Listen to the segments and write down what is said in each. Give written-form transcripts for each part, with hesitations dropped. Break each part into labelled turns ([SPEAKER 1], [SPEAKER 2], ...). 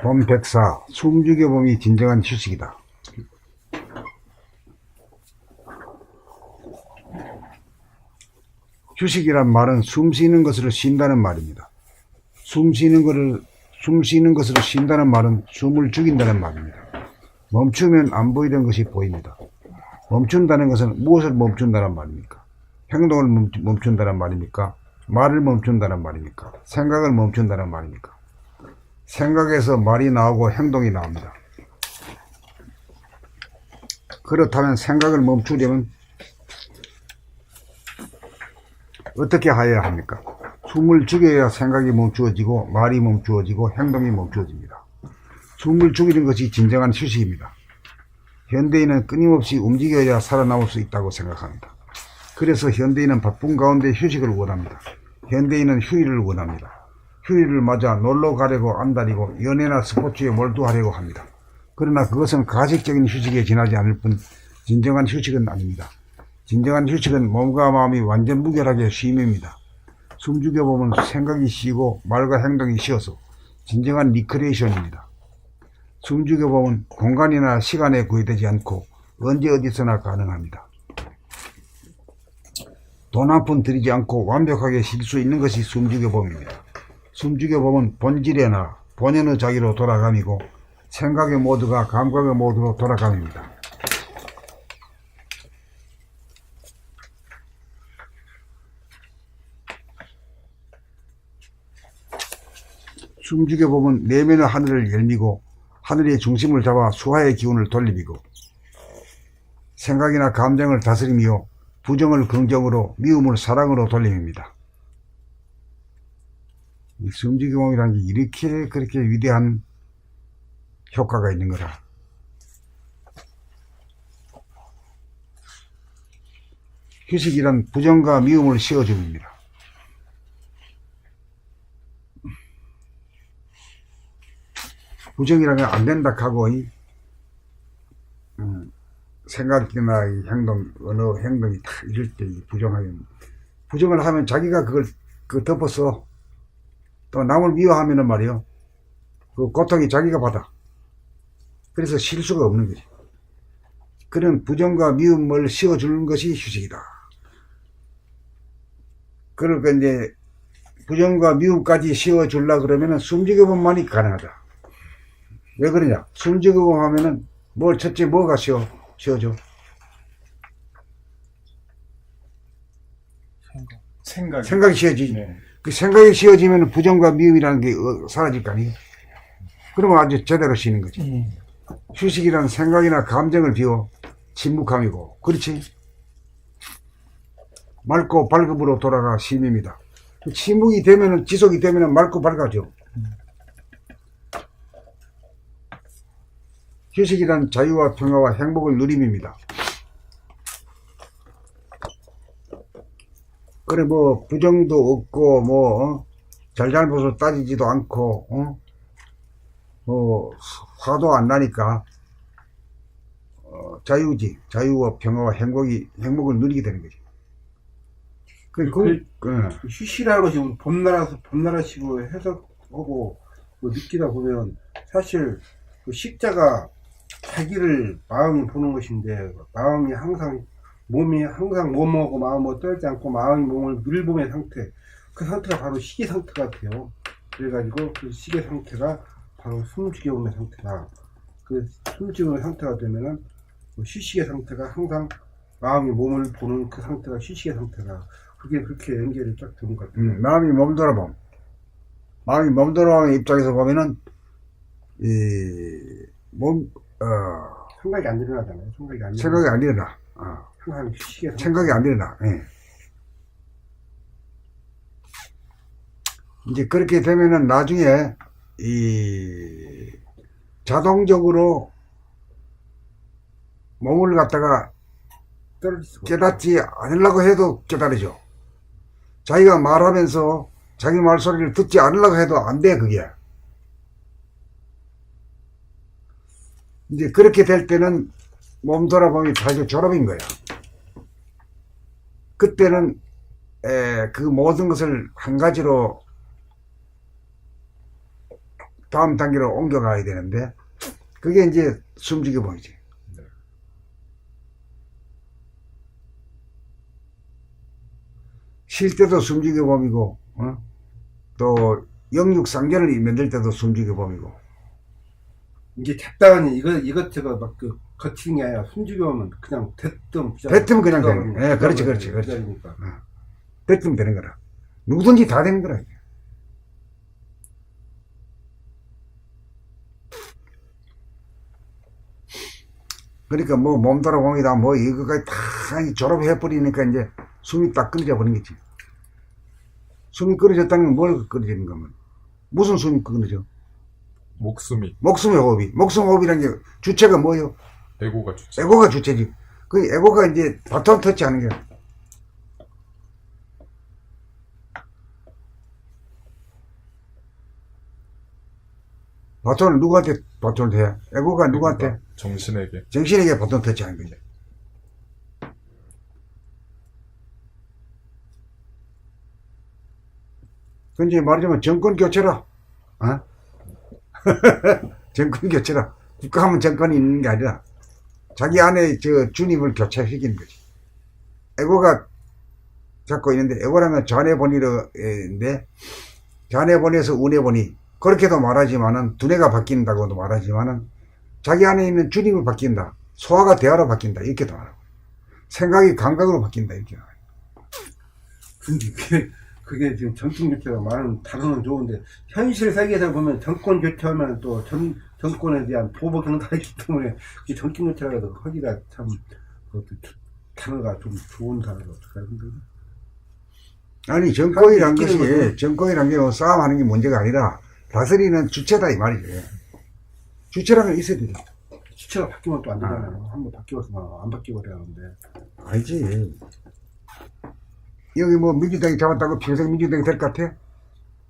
[SPEAKER 1] 봄백사, 숨죽여 봄이 진정한 휴식이다. 휴식이란 말은 숨 쉬는 것으로 쉰다는 말입니다. 숨 쉬는 것으로 쉰다는 말은 숨을 죽인다는 말입니다. 멈추면 안 보이던 것이 보입니다. 멈춘다는 것은 무엇을 멈춘다는 말입니까? 행동을 멈춘다는 말입니까? 말을 멈춘다는 말입니까? 생각을 멈춘다는 말입니까? 생각에서 말이 나오고 행동이 나옵니다. 그렇다면 생각을 멈추려면 어떻게 하여야 합니까? 숨을 죽여야 생각이 멈추어지고 말이 멈추어지고 행동이 멈추어집니다. 숨을 죽이는 것이 진정한 휴식입니다. 현대인은 끊임없이 움직여야 살아남을 수 있다고 생각합니다. 그래서 현대인은 바쁜 가운데 휴식을 원합니다. 현대인은 휴일을 원합니다. 휴일을 맞아 놀러 가려고 안달이고 연애나 스포츠에 몰두하려고 합니다. 그러나 그것은 가식적인 휴식에 지나지 않을 뿐 진정한 휴식은 아닙니다. 진정한 휴식은 몸과 마음이 완전 무결하게 쉼입니다. 숨 죽여보면 생각이 쉬고 말과 행동이 쉬어서 진정한 리크레이션입니다. 숨 죽여보면 공간이나 시간에 구애되지 않고 언제 어디서나 가능합니다. 돈 한 푼 들이지 않고 완벽하게 쉴 수 있는 것이 숨 죽여봄입니다. 숨 죽여보면 본질에나 본연의 자기로 돌아감이고 생각의 모드가 감각의 모드로 돌아감입니다. 숨 죽여보면 내면의 하늘을 열미고 하늘의 중심을 잡아 수화의 기운을 돌리고 생각이나 감정을 다스리며 부정을 긍정으로 미움을 사랑으로 돌림입니다. 이 숨죽여봄이라는 게 이렇게 그렇게 위대한 효과가 있는 거라. 휴식이란 부정과 미움을 씌워줍니다. 부정이라면 안 된다 하고 생각이나 이 행동, 언어, 행동이 다 이럴 때 부정을 하면 자기가 그걸 덮어서 또 남을 미워하면은 말이요, 그 고통이 자기가 받아. 그래서 쉴 수가 없는 거지. 그런 부정과 미움을 씌워주는 것이 휴식이다. 그러니까 이제 부정과 미움까지 씌워주려고 그러면은 숨죽여봄만이 가능하다. 왜 그러냐? 숨죽여봄 하면은 첫째 뭐가 씌워져? 생각이 씌워지지. 네. 그 생각이 씌워지면 부정과 미움이라는 게 사라질 거 아니에요? 그러면 아주 제대로 쉬는 거지. 휴식이란 생각이나 감정을 비워 침묵함이고, 그렇지? 맑고 밝음으로 돌아가 쉼입니다. 침묵이 되면은, 지속이 되면은 맑고 밝아져. 휴식이란 자유와 평화와 행복을 누림입니다. 그래 부정도 없고 잘잘못을 따지지도 않고 화도 안 나니까 자유지. 자유와 평화와 행복을 누리게 되는 거지.
[SPEAKER 2] 휴식이라는 것이 우리 봄나라식으로 해석하고 느끼다 보면 사실 그 식자가 자기를 마음이 보는 것인데, 마음이 항상 몸이 항상 몸하고 마음하고 떨지 않고 마음이 몸을 밀봉의 상태, 그 상태가 바로 시계 상태 같아요. 그래가지고 그 시계 상태가 바로 숨죽여봄의 상태다. 그 숨죽여봄의 상태가 되면은 그 휴식의 상태가 항상 마음이 몸을 보는 그 상태가 휴식의 상태다. 그게 그렇게 연결이 쫙 되는 것 같아요.
[SPEAKER 1] 마음이 몸돌아봄. 마음이 몸돌아보는 입장에서 보면은
[SPEAKER 2] 생각이 안 일어나잖아요.
[SPEAKER 1] 생각이 안 일어나.
[SPEAKER 2] 항상 휴식의 상태.
[SPEAKER 1] 생각이 안 일어나. 예. 이제 그렇게 되면은 나중에 자동적으로 몸을 갖다가 깨닫지 않으려고 해도 깨달으죠. 자기가 말하면서 자기 말소리를 듣지 않으려고 해도 안 돼, 그게. 이제 그렇게 될 때는 몸 돌아보면 사실 졸업인 거야. 그때는 그 모든 것을 한 가지로 다음 단계로 옮겨가야 되는데, 그게 이제 숨죽여 봄이지. 쉴 때도 숨죽여 봄이고, 또 영육상견을 만들 때도 숨죽여 봄이고.
[SPEAKER 2] 이게 잡다가니 이것저것 막 그 거치는 게 아니라 숨죽여오면 그냥 대뜸
[SPEAKER 1] 그냥 되는 거야. 예, 그렇지.
[SPEAKER 2] 기다리니까.
[SPEAKER 1] 됐으면 되는 거라. 누구든지 다 되는 거라. 그러니까 뭐 몸돌아공이다 뭐 이거까지 다 졸업해버리니까 이제 숨이 딱 끊어져 버린 거지. 숨이 끊어졌다는 건 뭘 끊어지는 거면 무슨 숨이 끊어져?
[SPEAKER 3] 목숨이.
[SPEAKER 1] 목숨의 호흡이. 목숨 호흡이라는 게 주체가 뭐요?
[SPEAKER 3] 에고가 주체.
[SPEAKER 1] 에고가 주체지. 그 에고가 이제 바톤 터치하는 게. 바톤을 누구한테 바톤을 해? 에고가 누구한테?
[SPEAKER 3] 정신에게.
[SPEAKER 1] 정신에게 바톤 터치하는 거지. 근데 말하자면 정권 교체라. 정권 교체라. 국가하면 정권이 있는 게 아니라 자기 안에 저 주님을 교체시키는 거지. 에고가 잡고 있는데, 에고라는 건 좌뇌본의인데, 좌뇌본의에서 우뇌본의. 그렇게도 말하지만은, 두뇌가 바뀐다고도 말하지만은, 자기 안에 있는 주님을 바뀐다. 소화가 대화로 바뀐다. 이렇게도 말하고. 생각이 감각으로 바뀐다. 이렇게 말하고.
[SPEAKER 2] 근데 그게 지금 정권 교체가 많은 단어는 좋은데, 현실 세계에서 보면 정권 교체하면 또 정권에 대한 보복 행사가 있기 때문에, 그 정권 교체라고 해도 하기가 참, 그것도 단어가 좀 좋은 단어가 어떨까요?
[SPEAKER 1] 아니, 정권이란 게 싸움하는 게 문제가 아니라, 다스리는 주체다, 이 말이지. 주체라는 게 있어야 되죠.
[SPEAKER 2] 주체가 바뀌면 또 안 되잖아요. 한번 바뀌어서 안 바뀌어버려야 하는데.
[SPEAKER 1] 아니지. 여기 뭐 민주당이 잡았다고 평생 민주당이 될 것 같아?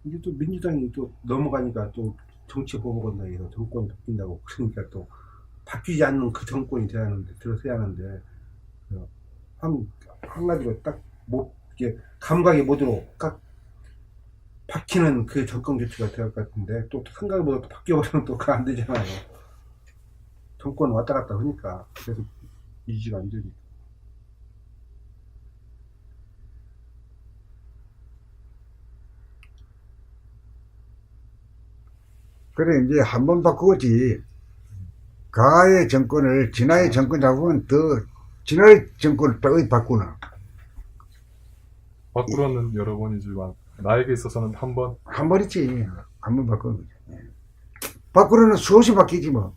[SPEAKER 2] 이게 또 민주당이 또 넘어가니까 또 정치 보복한다 해서 정권이 바뀐다고 그러니까 또 바뀌지 않는 그 정권이 돼야 하는데 들어서야 하는데 한 가지로 딱 못 이게 감각이 못으로 딱 바뀌는 그 정권 교체가 될 것 같은데 또 생각을 못하고 바뀌어버리면 또 그거 안 되잖아요. 정권 왔다 갔다 하니까 계속 유지가 안 되니까.
[SPEAKER 1] 그래, 이제 한 번 바꾸지. 가의 정권을, 진화의 정권 잡으면 더, 진화의 정권을 또 바꾸나.
[SPEAKER 3] 바꾸로는 여러 번이지만, 나에게 있어서는 한 번.
[SPEAKER 1] 한 번이지. 한 번 바꾸는 거지. 바꾸로는 수없이 바뀌지 뭐.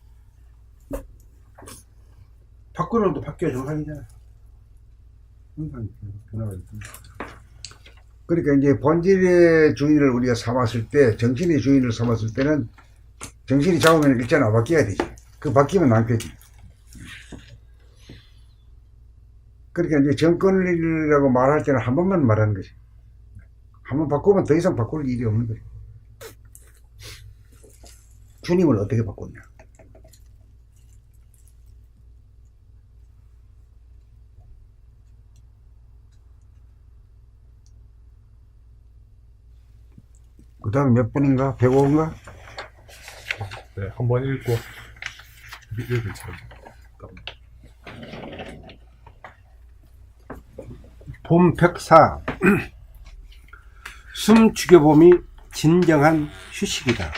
[SPEAKER 2] 바꾸면 또 바뀌어 정상이잖아. 항상 변화가 있습니다.
[SPEAKER 1] 그러니까 이제 본질의 주인을 우리가 삼았을 때, 정신의 주인을 삼았을 때는 정신이 잡으면 일자나 바뀌어야 되지. 그 바뀌면 안 되지. 그러니까 이제 정권이라고 말할 때는 한 번만 말하는 거지. 한 번 바꾸면 더 이상 바꿀 일이 없는 거지. 주님을 어떻게 바꿨냐. 그 다음에 몇 번인가? 105인가?
[SPEAKER 3] 네, 한 번 읽고, 읽을 차례.
[SPEAKER 2] 봄 104. 숨 죽여봄이 진정한 휴식이다.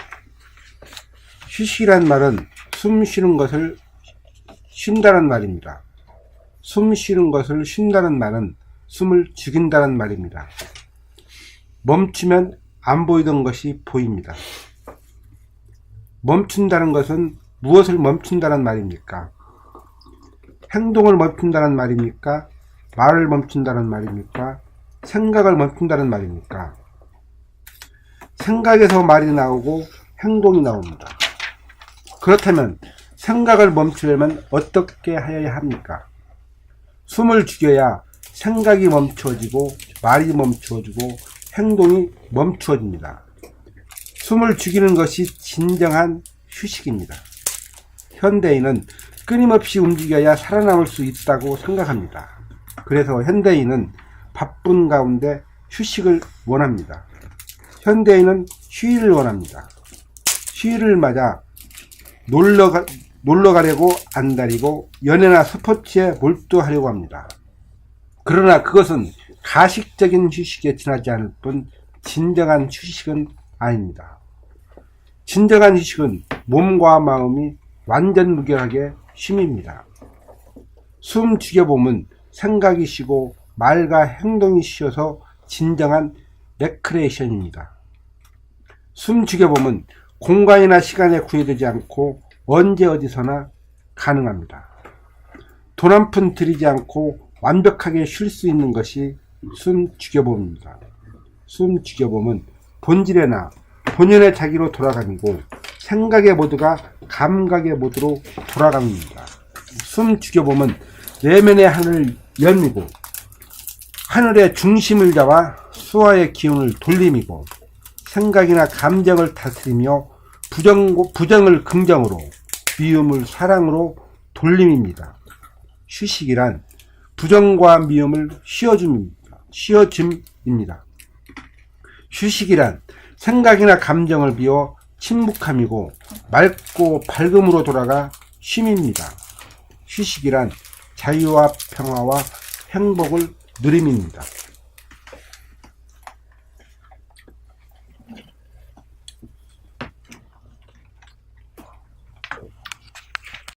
[SPEAKER 2] 휴식이란 말은 숨 쉬는 것을 쉰다는 말입니다. 숨 쉬는 것을 쉰다는 말은 숨을 죽인다는 말입니다. 멈추면 안 보이던 것이 보입니다. 멈춘다는 것은 무엇을 멈춘다는 말입니까? 행동을 멈춘다는 말입니까? 말을 멈춘다는 말입니까? 생각을 멈춘다는 말입니까? 생각에서 말이 나오고 행동이 나옵니다. 그렇다면 생각을 멈추려면 어떻게 해야 합니까? 숨을 죽여야 생각이 멈추어지고 말이 멈추어지고 행동이 멈추어집니다. 숨을 죽이는 것이 진정한 휴식입니다. 현대인은 끊임없이 움직여야 살아남을 수 있다고 생각합니다. 그래서 현대인은 바쁜 가운데 휴식을 원합니다. 현대인은 휴일을 원합니다. 휴일을 맞아 놀러 가려고 안달이고 연애나 스포츠에 몰두하려고 합니다. 그러나 그것은 가식적인 휴식에 지나지 않을 뿐 진정한 휴식은 아닙니다. 진정한 휴식은 몸과 마음이 완전 무결하게 쉼입니다. 숨 죽여보면 생각이 쉬고 말과 행동이 쉬어서 진정한 레크레이션입니다. 숨 죽여보면 공간이나 시간에 구애되지 않고 언제 어디서나 가능합니다. 돈 한 푼 들이지 않고 완벽하게 쉴 수 있는 것이 숨 죽여봄입니다. 숨 죽여봄은 본질에나 본연의 자기로 돌아가고 생각의 모두가 감각의 모두로 돌아갑니다. 숨 죽여봄은 내면의 하늘을 열미고 하늘의 중심을 잡아 수화의 기운을 돌림이고 생각이나 감정을 다스리며 부정을 긍정으로 미움을 사랑으로 돌림입니다. 휴식이란 부정과 미움을 쉬어줌입니다. 휴식이란 생각이나 감정을 비워 침묵함이고 맑고 밝음으로 돌아가 쉼입니다. 휴식이란 자유와 평화와 행복을 누림입니다.